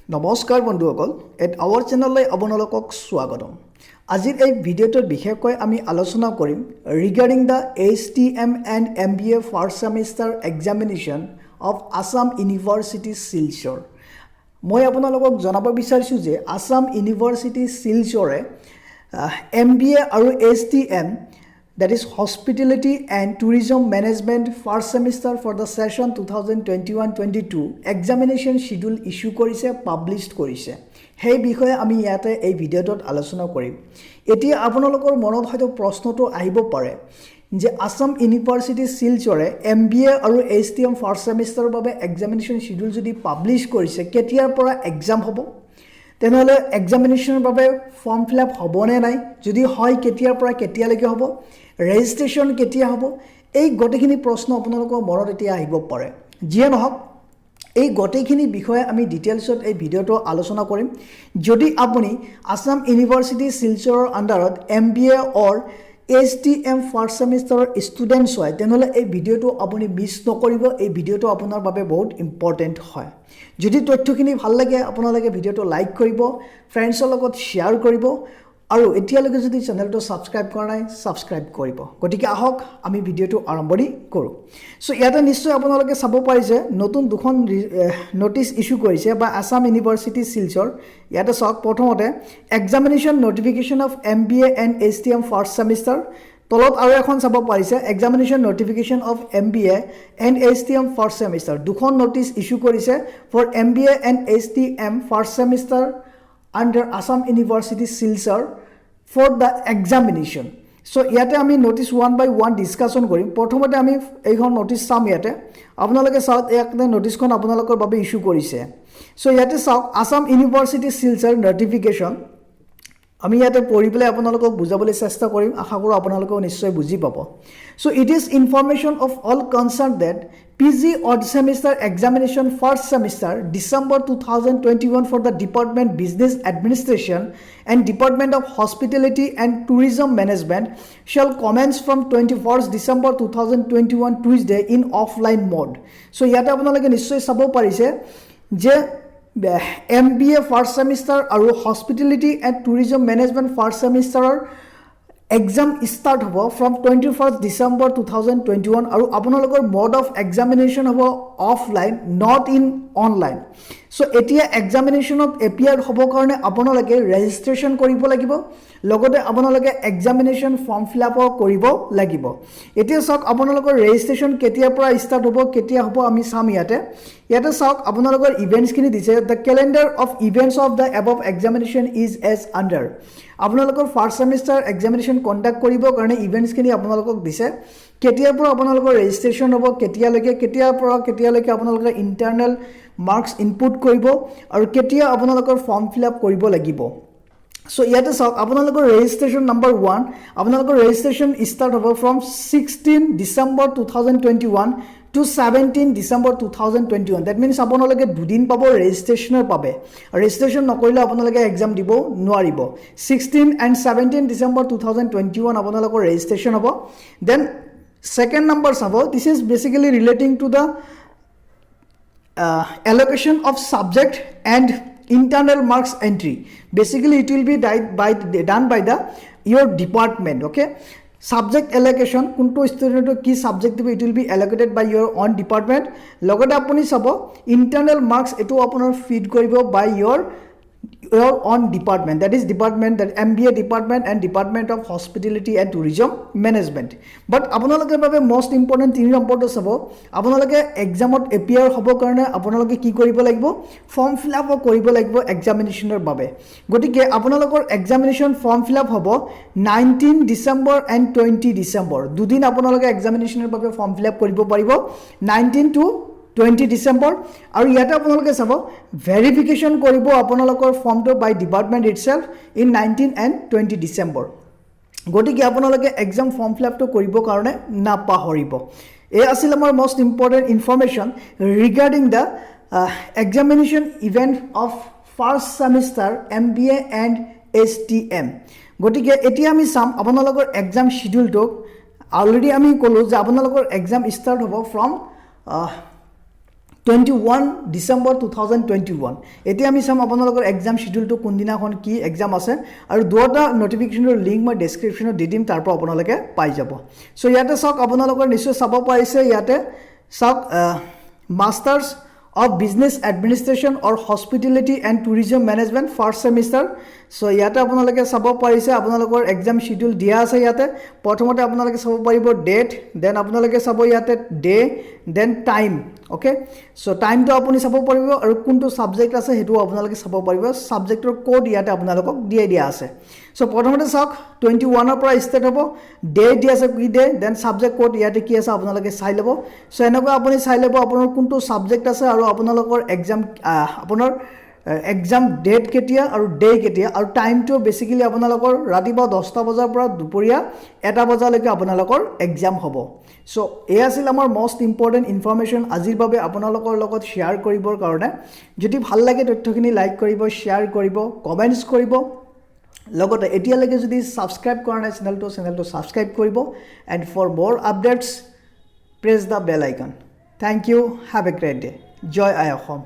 নমস্কাৰ বন্ধুসকল at hour চেনেললৈ আপোনালোকক স্বাগতম আজিৰ এই ভিডিঅ'টোৰ বিশেষকৈ আমি আলোচনা কৰিম regarding the HTM and MBA first semester examination of Assam university Silchar মই আপোনালোকক জনাব বিচাৰিছো যে আসাম ইউনিভাৰ্চিটি শিলচৰে MBA আৰু HTM that is Hospitality and Tourism Management first semester for the session 2021-22 examination schedule issue কৰিছে published কৰিছে সেই বিষয়ে আমি ইয়াতে এই ভিডিঅ'টোত আলোচনা কৰিম এতিয়া আপোনালোকৰ মনত হয়তো প্ৰশ্নটো আহিব পাৰে যে আসাম ইউনিভাৰ্চিটি শিলচৰে MBA আৰু HTM ফাৰ্ষ্ট সেমিষ্টাৰৰ বাবে এক্সামিনেশ্যন শিডিউল যদি পাবলিশ কৰিছে কেতিয়াৰ পৰা এক্সাম হ'ব তেনেহলে এক্সামিনেশ্যনৰ বাবে ফৰ্ম ফিলআপ হ'বনে নাই যদি হয় কেতিয়াৰ পৰা কেতিয়ালৈকে হ'ব ৰেজিষ্ট্ৰেচন কেতিয়া হ'ব এই গটেখিনি প্ৰশ্ন আপোনালোকৰ মনত এতিয়া আহিব পাৰে যিয়ে নহওক এই গটেখিনি বিষয়ে আমি ডিটেইলছত এই ভিডিঅ'টো আলোচনা কৰিম যদি আপুনি আসাম ইউনিভাৰ্চিটি শিলচৰৰ আন্ডাৰত MBA অৰ HTM ফাৰ্ষ্ট সেমিষ্টাৰৰ ষ্টুডেন্টস হয় তেনেহলে এই ভিডিঅ'টো আপুনি মিছ নকৰিব এই ভিডিঅ'টো আপোনাৰ বাবে বহুত ইম্পৰ্টেন্ট হয় যদি তথ্যখিনি ভাল লাগে আপোনালোকে ভিডিঅ'টো লাইক কৰিব ফ্ৰেণ্ডছৰ লগত শেয়াৰ কৰিব আৰু এতিয়ালৈকে যদি চেনেলটো সাবস্ক্ৰাইব কৰা নাই সাবস্ক্ৰাইব কৰিব গতিকে আহক আমি ভিডিঅ'টো আৰম্ভণি কৰো সো ইয়াতে নিশ্চয় আপোনালোকে চাব পাৰিছে নতুন দুখন নোটিছ ইস্যু কৰিছে বা আসাম ইউনিভাৰ্চিটি শিলচৰ ইয়াতে চাওক প্ৰথমতে examination notification of MBA and HTM first semester তলত আৰু এখন চাব পাৰিছে examination notification of MBA and HTM first semester দুখন নোটিছ ইস্যু কৰিছে for MBA and HTM first semester under Assam University Silchar for the examination. So ইয়াতে আমি notice one বাই one discussion কৰিম প্ৰথমতে আমি এইখন নোটিছ চাম ইয়াতে আপোনালোকে চাওক ইয়াতে নোটিছখন আপোনালোকৰ বাবে ইস্যু কৰিছে সো ইয়াতে চাওক আসাম ইউনিভাৰ্চিটি শিলচৰ নোটিফিকেশ্যন আমি ইয়াতে পঢ়ি পেলাই আপোনালোকক বুজাবলৈ চেষ্টা কৰিম আশা কৰো আপোনালোকে নিশ্চয় বুজি পাব so it is information of all concern that PG odd semester examination first semester December 2021 for the Department Business Administration and Department of Hospitality and Tourism Management shall commence from 21st December 2021 Tuesday in offline mode. So yata apnaloke nischoy sabo parise je MBA first semester aru Hospitality and Tourism Management first semester exam start hobo from 21st December 2021 aru apnalokor mode of examination hobo offline not in online so etia examination of appear hobo karone apnaloke registration koribo lagibo logote apnaloke examination form fill up koribo lagibo etia sok apnalokor registration ketia pora start hobo ketia hobo ami sam yate sok apnalokor events kini dise the calendar of events of the above examination is as under আপোনালোকৰ first semester examination conduct কৰিব কাৰণে events খিনি আপোনালোকক দিছে কেতিয়াৰ পৰা আপোনালোকৰ registration হ'ব কেতিয়ালৈকে আপোনালোকৰ ইন্টাৰনেল মাৰ্কস ইনপুট কৰিব আৰু কেতিয়া আপোনালোকৰ ফৰ্ম ফিল আপ কৰিব লাগিব সো ইয়াতে চাওক আপোনালোকৰ ৰেজিষ্ট্ৰেচন নম্বৰ 1 আপোনালোকৰ ৰেজিষ্ট্ৰেচন ষ্টাৰ্ট হ'ব from 16 December 2021 to 17 December 2021 that means আপোনালোকে দুদিন পাব ৰেজিষ্ট্ৰেচনৰ পাবে ৰেজিষ্ট্ৰেচন নকৰিলে আপোনালোকে এক্সাম দিব নোৱাৰিব 16 and 17 December 2021 আপোনালোকৰ ৰেজিষ্ট্ৰেচন হ'ব then second number চাব this is basically relating to the allocation of subject and internal marks entry basically it will be done by the your department okay subject allocation kunto student ki subject dibe it will be allocated by your own department logote apuni sabo internal marks etu apunar feed koribo by your own department that is department that MBA department and Department of Hospitality and Tourism Management but আপোনালোকে বাবে most important 3 নম্বৰটো চাব আপোনালোকে এক্সামত appear হ'ব কাৰণে আপোনালোকে কি কৰিব লাগিব ফৰ্ম ফিল আপ কৰিব লাগিব এক্সামিনেশ্যনৰ বাবে গতিকে আপোনালোকৰ এক্সামিনেশ্যন ফৰ্ম ফিল আপ হ'ব 19 ডিসেম্বৰ and 20 ডিসেম্বৰ দুদিন আপোনালোকে এক্সামিনেশ্যনৰ বাবে ফৰ্ম ফিল আপ কৰিব পাৰিব 19 to 20 December আৰু ইয়াতে আপোনালোকে চাব ভেৰিফিকেশন কৰিব আপোনালোকৰ ফৰ্মটো বাই department itself in 19 and 20 December গতিকে আপোনালোকে এক্সাম ফৰ্ম ফিল আপটো কৰিব কাৰণে নাপাহৰিব এই আছিল আমাৰ most important information regarding the examination event of first semester MBA and HTM গতিকে এতিয়া আমি চাম আপোনালোকৰ এক্সাম শিডিউলটো অলৰেডি আমি কলো যে আপোনালোকৰ এক্সাম ষ্টাৰ্ট হ'ব ফ্ৰম 21 ডিসেম্বৰ 2021 এতিয়া আমি চাম আপোনালোকৰ এক্সাম শিডিউলটো কোনদিনাখন কি এক্সাম আছে আৰু দুটা নোটিফিকেশনৰ লিংক মই ডেসক্ৰিপচনত দি দিম তাৰ পৰা আপোনালোকে পাই যাব সো ইয়াতে চাওক আপোনালোকৰ নিশ্চয় চাব পাৰিছে ইয়াতে চাওক masters of Business Administration or Hospitality and Tourism Management first semester so ইয়াতে আপোনালোকে চাব পাৰিছে আপোনালোকৰ এক্সাম শিডিউল দিয়া আছে ইয়াতে প্ৰথমতে আপোনালোকে চাব পাৰিব ডেট দেন আপোনালোকে চাব ইয়াতে day then time okay so টাইমটো আপুনি চাব পাৰিব আৰু কোনটো সাবজেক্ট আছে হেতু আপোনালোকে চাব পাৰিব সাবজেক্টৰ কোড ইয়াতে আপোনালোকক দিয়া আছে সো প্ৰথমতে চাওক 21 ৰ পৰা ষ্টাৰ্ট হ'ব ডে দিয়া আছে কি ডে দেন সাবজেক্ট কোড ইয়াতে কি আছে আপোনালোকে চাই ল'ব সো এনেকৈ আপুনি চাই ল'ব আপোনাৰ কোনটো সাবজেক্ট আছে আৰু আপোনালোকৰ এক্সাম আপোনাৰ এক্সাম ডেট কেতিয়া আৰু ডে কেতিয়া আৰু টাইমটো বেসিক্যালি আপোনালোকৰ ৰাতিপুৱা 10টা বজাৰ পৰা দুপৰীয়া 1টা বজালৈকে আপোনালোকৰ এক্সাম হ'ব সো এই আছিল আমাৰ মোস্ট ইম্পৰ্টেন্ট ইনফৰমেশন আজিৰ বাবে আপোনালোকৰ লগত শেয়াৰ কৰিবৰ কাৰণে যদি ভাল লাগে তথ্যখিনি লাইক কৰিব শেয়াৰ কৰিব কমেন্টছ কৰিব লগতে এতিয়ালৈকে যদি সাবস্ক্ৰাইব কৰা নাই চেনেলটো সাবস্ক্ৰাইব কৰিব and for more updates press the bell icon thank you have a great day জয় আই অসম